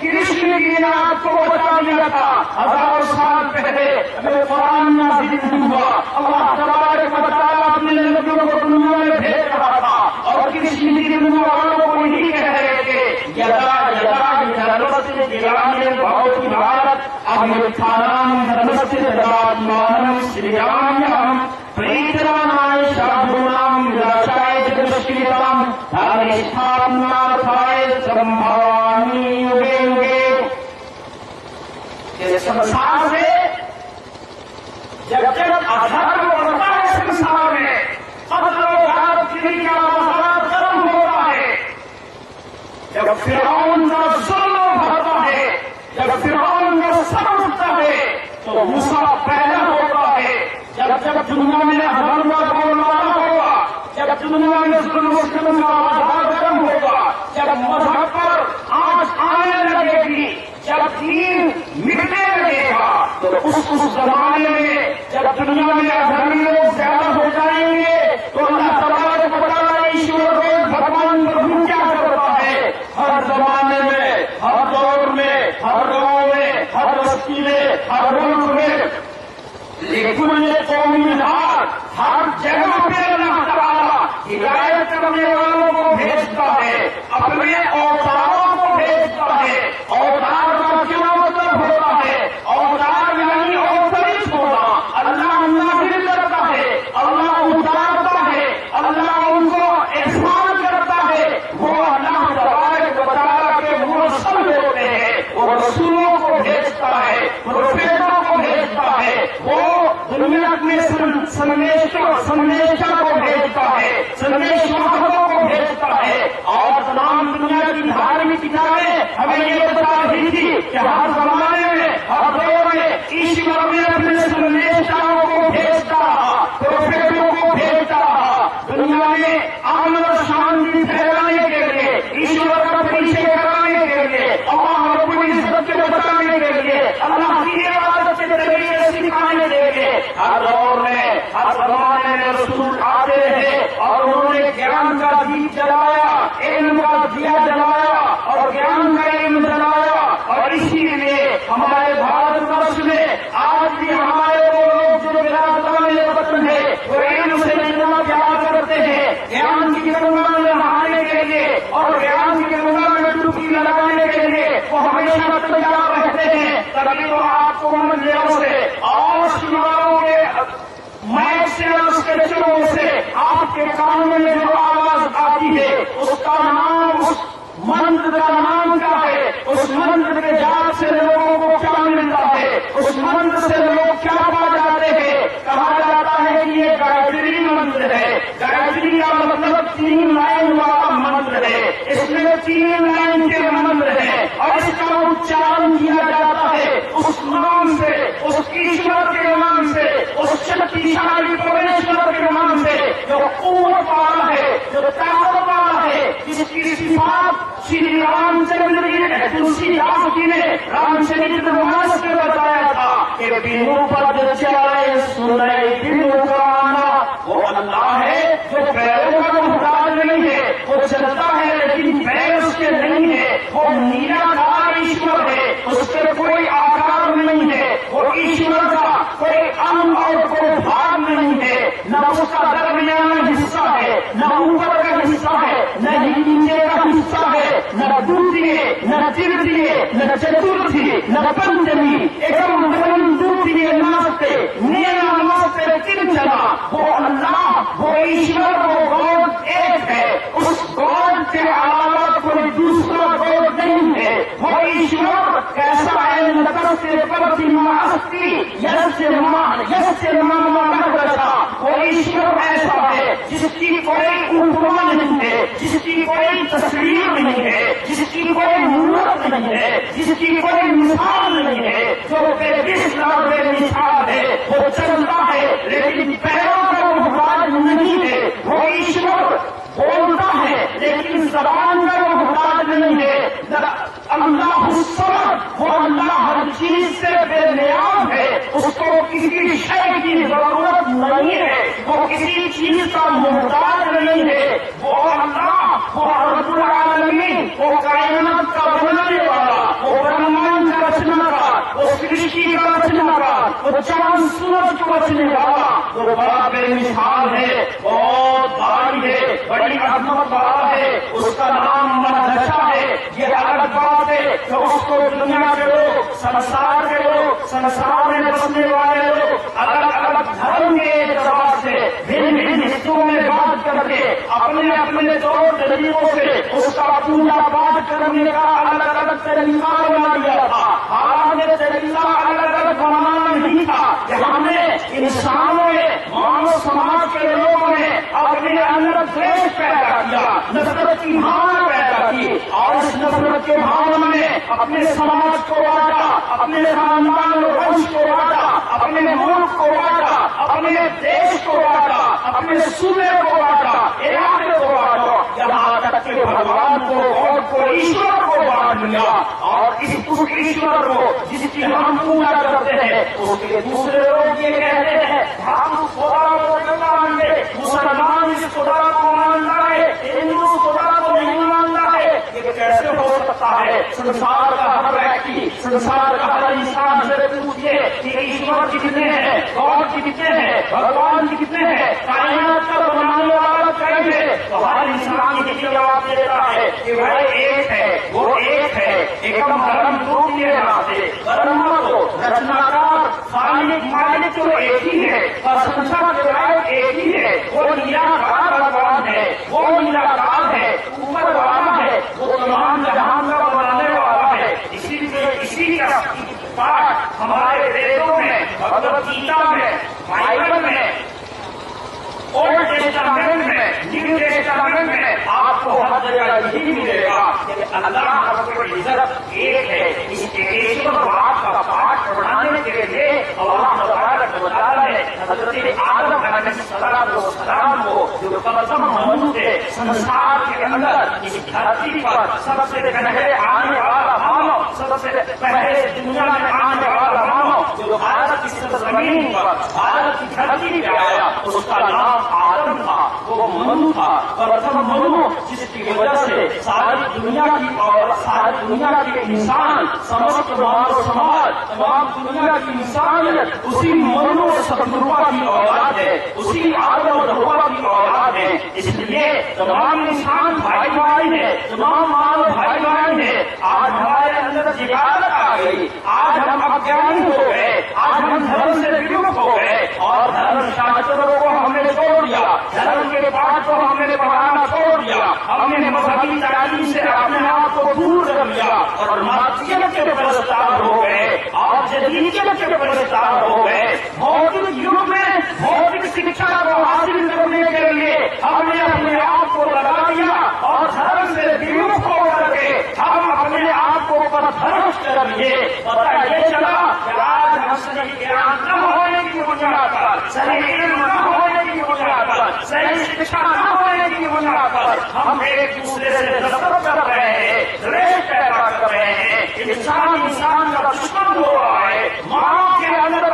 کرشن کی نے آپ کو بتا دیا تھا 1000 سال پہلے اگر قرآن نازل نہیں ہوا، اللہ تبارک و تعالیٰ اپنے نبیوں کو دنیا میں بھیج رہا تھا اور کرشن کی دنیا والوں کو یہی کہہ رہے تھے یدا یدا نمستے جگانے بہت بھارت امیتھانام نمستے داتمانم سریام پریترانائے شابھونام ویاشائے جگشکریتام دھانشتھاناتھائے سمبھاوامی یوگے یوگے. یہ سنسار میں جب جب ادھرم بڑھتا ہے سنسار میں، قتل و غارت کا مزاج گرم ہوتا ہے، جب فرعون کا ظلم بڑھتا ہے، جب فرعون کا سر اٹھتا ہے تو موسیٰ پیدا ہوتا ہے. جب دنیا میں حرم کا بولنا ہوگا، جب دنیا میں ظلم و ستم کا مزاج گرم ہوگا، جب مذہب پر آنچ آنے لگے گی، جب دین مٹنے لگے گا، تو اس زمانے میں جب دنیا میں ادھرمی لوگ زیادہ ہو جائیں گے تو اللہ تبارک و تعالیٰ ایشور روز بھگوان برہم کیا کرتا ہے، ہر زمانے میں، ہر دور میں، ہر گاؤں میں، ہر بستی میں، ہر ملک میں، لیکن یہ قومی نہاد ہر جگہ پہ اللہ تعالیٰ ہدایت کرنے والوں کو بھیجتا ہے، اپنے اوتاروں کو بھیجتا ہے. اوتار کا کیا مطلب ہوتا ہے؟ اوتار یعنی اوترت ہونا. اللہ نازل کرتا ہے، اللہ اتارتا ہے، اللہ ان کو احسان کرتا ہے. وہ اللہ تبارک و تعالیٰ کے مرسل ہوتے ہیں، وہ رسولوں کو بھیجتا ہے، پروفیٹوں کو بھیجتا ہے، وہ دنیا میں سندیشہ کو بھیجتا ہے، سندیش واہکوں کو بھیجتا ہے. اور تمام دنیا کی دھارمک کتابیں ہمیں یہ بتا رہی تھی کہ ہر زمانے میں، ہر دور میں ایشور نے اپنے سندیشوں کو بھیجتا رہا، پروفیٹوں کو بھیجتا رہا. دنیا میں امن و شانتی پھیلانے کے لیے، ایشور کا پیچھے کرانے کے لیے، اللہ رب العزت کو بتانے کے لیے، اللہ کی عبادت کے طریقے سکھانے کے لیے ہر دور میں، ہر زمانے میں رسول آتے ہیں اور انہوں نے گیان کا دیپ جلایا، علم کا دیا جلایا اور گیان کا علم جلایا. اور اسی لیے ہمارے بھارت ورش میں آج بھی ہمارے وہ لوگ جو برادران وطن ہے وہ علم سے جتنا پیار کرتے ہیں، گیان کی گنگا میں نہانے کے لیے اور گیان کی گنگا میں ڈبکی لگانے کے لیے وہ ہمیشہ تیار رہتے ہیں. تبھی تو آپ کو منزلوں سے اور سیماؤں کے مائک سے اور اس کے چروں سے آپ کے کانوں میں جو آواز آتی ہے اس کا نام، اس منتر کا نام کیا ہے؟ اس منتر کے جال سے لوگوں کو کیا ملتا ہے؟ اس منتر سے لوگ کیا پا جاتے ہیں؟ کہا جاتا ہے کہ یہ گایتری منتر ہے. گایتری کا مطلب 3 لائن والا منتر ہے، اس میں 3 لائن کے منتر ہیں اور اس کا اچارن کیا جاتا ہے اس نام سے، اس ایشور کے نام سے، اس شکتیشالی پرمیشور کے نام سے جو قوت والا ہے، جو طاقت والا ہے، جس کی صفات شری رام چندر جی تلسی داس جی نے رام چرتر مانس میں بتایا تھا کہ بینوں پر جو چلائے سنے بینوں کا آنا، وہ اللہ ہے جو پیروں کا محتاج نہیں ہے، وہ چلتا ہے لیکن پیر اس کے نہیں ہے. وہ نیراکار ایشور ہے، اس کے کوئی آکار نہیں ہے، وہ ایشور کا کوئی انگ اور کوئی بھاگ نہیں ہے، نہ اس کا درمیان حصہ ہے، نہ اوپر کا حصہ ہے، نہ نیچے کا حصہ ہے، نہ دوسری، نہ ترتیہ، نہ چترتھی، نہ پنچمی، ایکم دوسری ناستے نینا ناستے کنچنا. وہ اللہ، وہ ایشور، وہ گاڈ ایک ہے، اس گاڈ کے علاوہ کوئی دوسرا گاڈ نہیں ہے. وہ ایشور کیسا ہے؟ نتستے پرتما استی یسے ماما مدرسہ. وہ ایشور ایسا ہے جس کی کوئی اپما نہیں ہے، جس کی کوئی تصویر نہیں ہے، جس کی کوئی مورت نہیں ہے، جس کی کوئی مثال نہیں ہے. جو بے مثال ہے وہ چلتا ہے لیکن پیروں کا محتاج نہیں ہے. وہ ایشور بولتا ہے لیکن زبان کا محتاج نہیں ہے. اللہ الصمد، وہ اللہ ہر چیز سے بے نیاز ہے، اس کو کسی شے کی ضرورت نہیں ہے، وہ کسی چیز کا محتاج نہیں ہے. وہ اللہ، وہ وہ چاند سورج کو بچنے والا وہ بڑا بے مثال ہے، بہت بھاری ہے، بڑی عظمت والا ہے، اس کا نام منحشا ہے۔ یہ الگ بات ہے کہ اس کو دنیا کے لوگ، سنسار کے لوگ، سنسار میں بسنے والے لوگ الگ الگ دھرم کے اعتبار سے بھن بھن حصوں میں بات کر کے اپنے اپنے طور طریقوں سے اس کا پوجا پاٹ کرنے کا الگ الگ طریقہ بنا لیا تھا۔ حالانکہ طریقہ الگ الگ بنانا نہیں تھا، کہ ہم نے انسانوں نے، مانو سماج کے لوگوں نے اپنے اندر دویش پیدا کیا، نفرت کی بھاونا پیدا کی، اور اس نفرت کے بھاونا میں اپنے سماج کو بانٹا، اپنے خاندان و ونش کو بانٹا، اپنے ملک کو بانٹا، اپنے دیش کو بانٹا، اپنے صوبے کو بانٹا، علاقے کو بانٹا، یہاں تک کہ بھگوان کو اور کو ایشور کو بانٹ لیا، اور اس ایشور کو جس کی ہم پوجا کرتے ہیں اس کے دوسرے لوگ یہ کہتے ہیں ہم خدا کو نہیں مانتے، مسلمان اس خدا کو مانتا ہے، ہندو خدا کو نہیں مانتا ہے۔ یہ کیسے ہو سکتا ہے؟ سنسار کا ہر ویکتی، سنسار کا ہر انسان سے پوچھے کہ ایشور کتنے ہیں، گاڈ کتنے ہیں، بھگوان کتنے ہیں، کائنات کا بنانے والا کون ہے؟ تو ہر انسان یہ جواب دیتا ہے کہ وہ ایک ہے، وہ ایک ہے، ایکم دھرم دو کے ناطے برہما کو رچناکار خالق مالک تو ایک ہی ہے، اور سنسار کے لائق ایک ہی ہے، وہ نیراکار بھگوان ہے، وہ نیراکار ہے، اوپر والا ہے، وہ تمام جہان کا بنانے والا ہے۔ اسی کا پاٹ ہمارے ویدوں میں، بھگوت گیتا میں، بائبل میں، اولڈ ٹیسٹامنٹ میں، نیو ٹیسٹامنٹ میں آپ کو ہر جگہ یہی ملے گا کہ اللہ رب العزت ایک ہے۔ اس ایشور بات کا پاٹ پڑھانے کے لیے اللہ تبارک و تعالی نے حضرت آدم علیہ السلام کو جو پرتم منو تھے سنسار کے اندر، اس دھرتی پر سب سے پہلے آنے والا مانو، سب سے پہلے دنیا میں آنے والا مانو جو بھارت کی سرزمین پر، بھارت کی دھرتی پہ آیا، اس کا نام آدم تھا، وہ منو تھا، پرتم منو، جس کی وجہ سے ساری دنیا کی اور ساری دنیا کے انسان، سمست مانو سماج، تمام دنیا کی انسانیت اسی منو اور ستروپا کی اولاد ہے، اسی آدم اور حوا کی اولاد ہے۔ اس لیے تمام انسان بھائی بھائی ہیں، تمام مانو بھائی بھائی ہیں۔ آج ہمارے اندر جہالت آ گئی، آج ہم اجنبی ہو گئے، آج ہم دھرم سے ومکھ ہو گئے، اور دھرم شاستروں کو ہم نے چھوڑ دیا، دھرم کے پاٹ کو ہم نے پڑھانا چھوڑ دیا، ہم نے مذہبی تعلیم سے اپنے آپ کو دور کر لیا، اور مارکسیت کے پرستار ہو گئے، اور جدیدیت کے پرستار ہو گئے۔ بھوتک یگ میں بھوتک شکشا کو حاصل کرنے کے لیے ہم نے اپنے آپ کو لگا دیا، اور دھرم سے ومکھ ہو کر کے ہم اپنے آپ کو پرست کر لیے۔ پتہ یہ چلا کہ آج ہم صحیح گیان نہ ہونے کی بنیاد پر، صحیح علم نہ ہونے کی بنیاد پر، صحیح شکشا نہ ہونے کی بنیاد پر ہم ایک دوسرے سے نفرت کر رہے ہیں، دویش پیدا کر رہے ہیں، انسان کا دشمن ہو رہا ہے۔ ماں کے اندر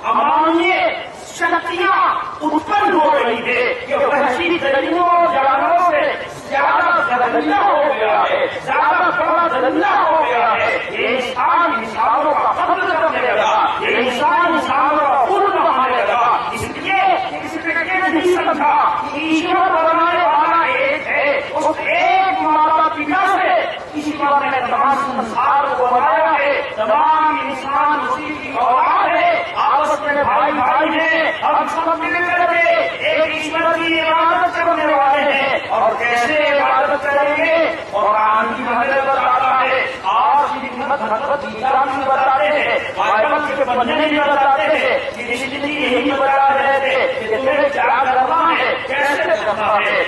امانیت شکتیاں اتپن ہو رہی ہے کہ وحشی درندوں اور جانوروں سے زیادہ درندہ ہو گیا ہے، زیادہ بڑا درندہ ہو گیا ہے۔ یہ انسان انسانوں کا قتل کرنے لگا، یہ انسان انسانوں کا خون بہانے لگا۔ اس لیے اس نے نہیں سمجھا کہ ایشور بنانے والا ایک ہے، اس ایک ماتا پتا سے ایشور نے تمام سنسار کو بنایا ہے، تمام انسان اسی کی اولاد ہے، آپس میں بھائی بھائی ہیں، ہم سب مل کر کے ایک ایشور کی عبادت کرنے والے ہیں۔ اور کیسے عبادت کریں گے؟ قرآن کی ہمیں بتاتا ہے، اور بھگوت گیتا بھی بتاتے ہیں، بائبل کے پڑھنے بھی بتاتے ہیں، یہی بتا رہے تھے کہ تمہیں کیا کرنا ہے، کیسے کرنا ہے۔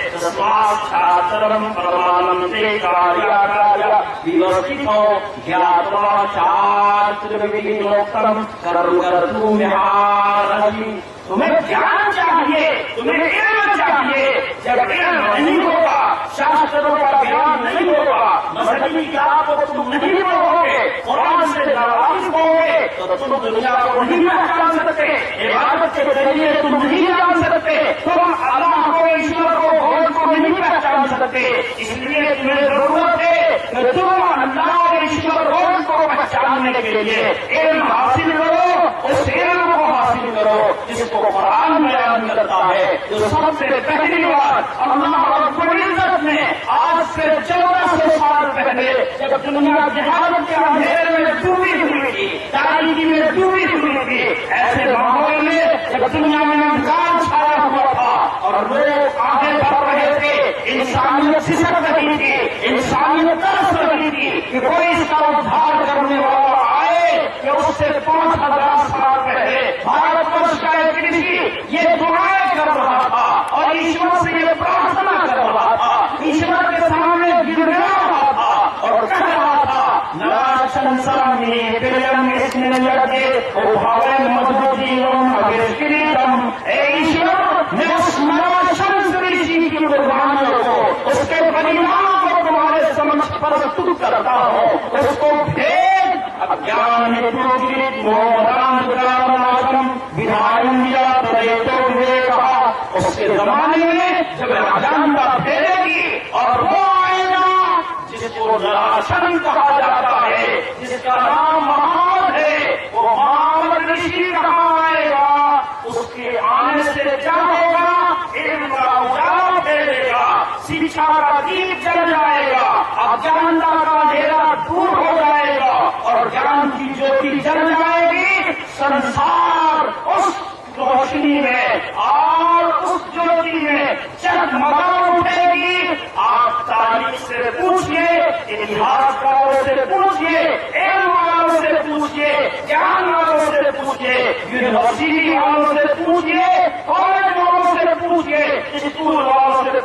چھاترم پرمانندے کاریا کاریا ویوستھتو جیاتوا شاستر وینوکتم کرم کرتم وہارہتی۔ تمہیں جان چاہیے، تمہیں علم چاہیے۔ جب علم نہیں ہوگا، شاستروں کا بیان نہیں ہوگا، مذہبی کتاب کو تم نہیں پڑھو گے، قرآن سے ناواقف ہو گے، تو تم دنیا کو نہیں پہچان سکتے، عبادت کے ذریعے تم نہیں جان سکتے، تم اللہ کو، ایشور کو، گاڈ کو نہیں پہچان سکتے۔ اس لیے تمہیں ضرورت ہے کہ تم اللہ اور ایشور گاڈ کو پہچاننے کرنے کے لیے علم حاصل کرو، اس علم کو حاصل کرو جس کو قرآن بیان کرتا ہے۔ جو سب سے پہلی بات اللہ رب العزت نے آج سے 1400 سال پہلے جب دنیا جہالت کے اندھیرے میں ڈوبی ہوئی تھی، تاریکی میں ڈوبی ہوئی تھی، ایسے ماحول میں جب دنیا میں انسان چھایا ہوا تھا اور لوگ آگے بڑھ رہے تھے، انسانیت سسک رہی تھی، انسانیت ترس رہی تھی کہ کوئی اس کا ادھار کرنے والا آئے کہ اس سے 5000 سال پہلے بھارت ورش کا ایک رشی یہ دعائیں کر رہا تھا اور ایشور سے یہ پرارتھنا کر رہا تھا، ایشور کے سامنے گڑگڑا رہا تھا اور کہہ رہا تھا ناشن سرامی بلم اس نے لڑکے او بھاوے مضبوطی اگر کریتم، اے ایشور میں اس ناشن رشی کی قربانیوں کو، اس کے پریوار کو تمہارے سمجھ پرستت کرتا ہوں، اس کو بھیج اجان پروگرت موہران گرامناکم ودھائن دیا پریتو ہوئے کہا۔ اس کے زمانے میں جب اجانتا پھیلے گی اور وہ آئے گا جس کو راشن کہا جاتا ہے، جس کا نام محمد ہے، وہ محمد رشی کہاں آئے گا، اس کے آنے سے کیا ہوگا، علم کا اجالا پھیلے گا، شکشا کا دیپ جل جائے گا، اجانتا کا اندھیرا دور ہو جائے گا اور جان کی جوتی جل جائے گی، سنسار اس روشنی میں اور اس جوتی میں جگمگا اٹھے گی۔ آپ تاریخ سے پوچھئے، اتہاس کاروں سے پوچھئے، علم والوں سے پوچھئے، جان والوں سے پوچھئے، یونیورسٹی والوں سے پوچھئے، کالج والوں سے پوچھئے، اسکول والوں سے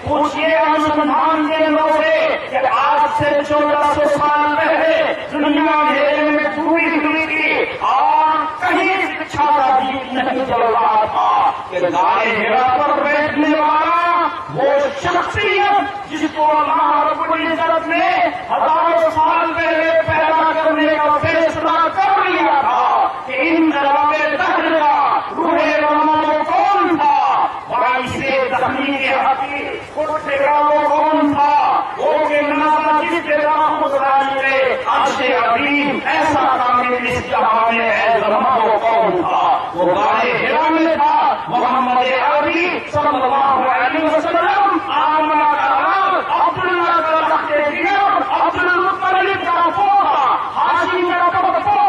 پوچھئے انوسندھان کیندروں سے کہ آج سے 1400 سال پہلے دنیا اندھیرے میں ڈوبی ہوئی تھی اور کہیں شکشا کا دیپ نہیں جل رہا تھا کہ غار حرا پر بیٹھنے والا وہ شخصیت جس کو اللہ رب العزت نے ہزاروں سال پہلے پیدا کرنے کا فیصلہ کر لیا تھا کہ ان دہر کا روح رحمان کون تھا، باعث زخمی کے حقی اٹھے گا وہ کون تھا، وہ کہ منافع جس کے راہ گزرائی ہے عرش عظیم ایسا کامل اس جہاں میں ہے زمان وہ کون تھا، وہ غار حرا میں تھا محمد عربی صلی اللہ علیہ وسلم، آمنہ کا نام عبداللہ کا رخت دیگر، عبد المطلب کا پوتا، ہاشم کا پوتا،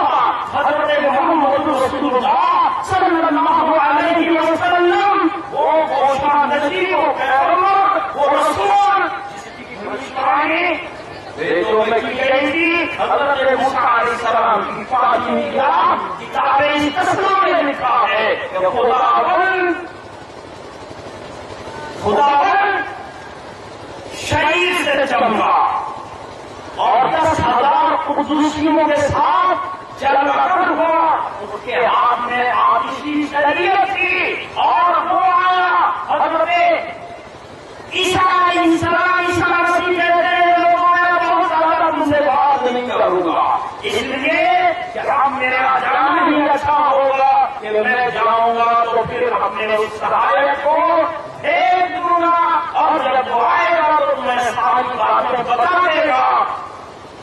حضرت محمد رسول اللہ صلی اللہ علیہ وسلم، وہ گوشہ نشین و پیغمبر، وہ رسول جس کی بھوشکانی بیٹوں میں کی گئی تھی، حضرت موسیٰ علیہ السلام کی فاطمی کتاب استسلام میں لکھا ہے کہ خداوند شہید سے چمکا اور 10,000 قدوسیوں کے ساتھ جل کر ہوا، اس کے ہاتھ میں آتشی شریعت تھی اور وہ آیا حضرت عیسیٰ علیہ السلام، عیسیٰ مسیح کہتے ہیں لوگ آیا بہت زیادہ تم سے بات نہیں کروں گا، اس لیے کہ اب میرا جانا ہی اچھا ہوگا کہ میں جاؤں گا تو پھر اپنے اس سہایک کو بھیج دوں گا اور جب وہ آئے گا تو میں ساری باتیں بتا دے گا۔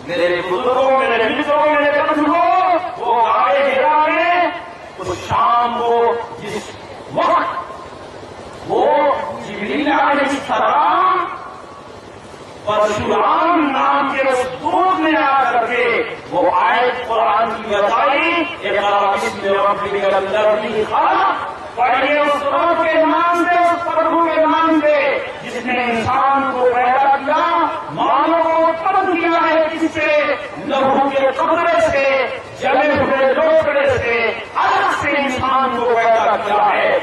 میرے بزرگوں، میرے متروں، میرے بندھوؤں، وہ غار حرا میں اس شام کو جس وقت وہ جبریل علیہ السلام پرشورام نام کے اس دودھ میں آ کر کے وہ آیت قرآن کی بتائی، اقرأ باسم ربک الذی خلق، پڑھیے اس رب کے نام سے، اس پربھو کے نام سے جس نے انسان کو پیدا کیا، مانو کو اتپن کیا ہے کس سے، لہو کے قطرے سے، جلے ہوئے لوکڑے سے، الگ سے انسان کو پیدا کیا ہے۔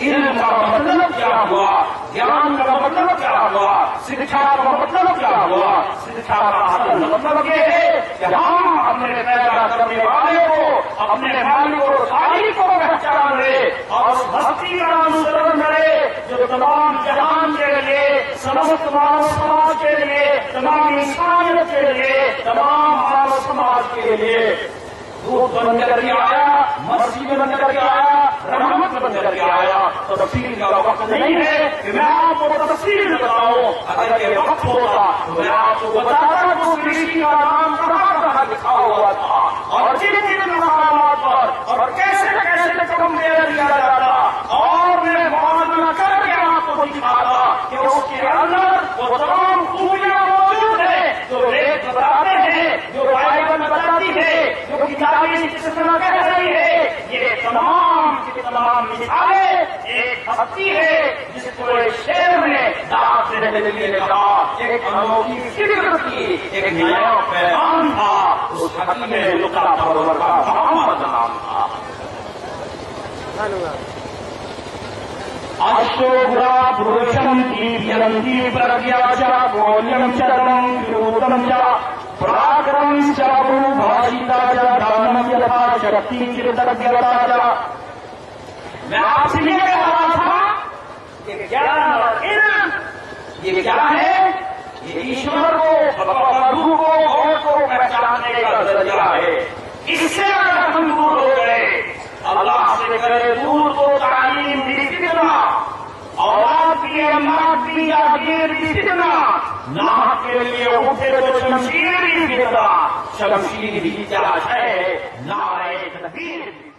علم کا مطلب کیا ہوا، جان کا مطلب کیا ہوا، شکشا کا مطلب کیا ہوا، شکشا کا اصل مطلب یہ ہے کہ ہم اپنے پیدا کرنے والے کو، اپنے مالک اور خالق کو پہچان لے اور اس بھکتی کا انوسرن کرے جو تمام جہان کے لیے، سمست مانو سماج کے لیے، تمام انسانیت کے لیے، تمام مانو سماج کے لیے دودھ بن کر کے آیا، مسجد بن کر کے آیا، رحمت بن کر کے آیا۔ تو تفصیل کا وقت نہیں ہے کہ میں آپ کو تفصیل بتاؤں، اگر یہ وقت ہوتا تو میں آپ کو بتاتا کہ اس رشی کا نام کہاں کہاں لکھا ہوا تھا۔ کن مقامات پر اور کیسے کیسے کم دیا جاتا، اور میں معاملہ کر کے آپ کو دکھاتا کہ اس کے اندر وہ تمام خوبیاں موجود ہیں جو ریت بتاتے ہیں، جو بائبل بتاتی ہے، جو کتابیں سلسلہ کہہ رہی ہے. یہ تمام کی تمام مثالیں ایک ہستی ہے جس کو ایک شعر نے داد دینے کے لیے کہا، ایک انوکھی فکر کی، ایک نیا پیغام تھا. اس حکیم لقا پرور کا محمد نام تھا. اشوبرا پروشم کی جلندی پرگیاچا گولیم چرم کیوتم چا پراکرم چابو بھاشیتا چا دانم یتھا شکتی چرتگیتا چا. میں آپ سے یہ کہہ رہا تھا کہ گیان اور علم یہ کیا ہے؟ یہ ایشور کو، روح کو، اور کو پہچاننے کا ذریعہ ہے. اس سے اگر ہم دور ہو گئے، اللہ سے کرے دور تو تعلیم بھی فتنہ، اولاد بھی، امات بھی، جاگیر بھی فتنہ، نہ کے لیے اٹھے تو شمشیر بھی فتنہ، شمشیر بھی کیا ہے، نعرہ تکبیر بھی.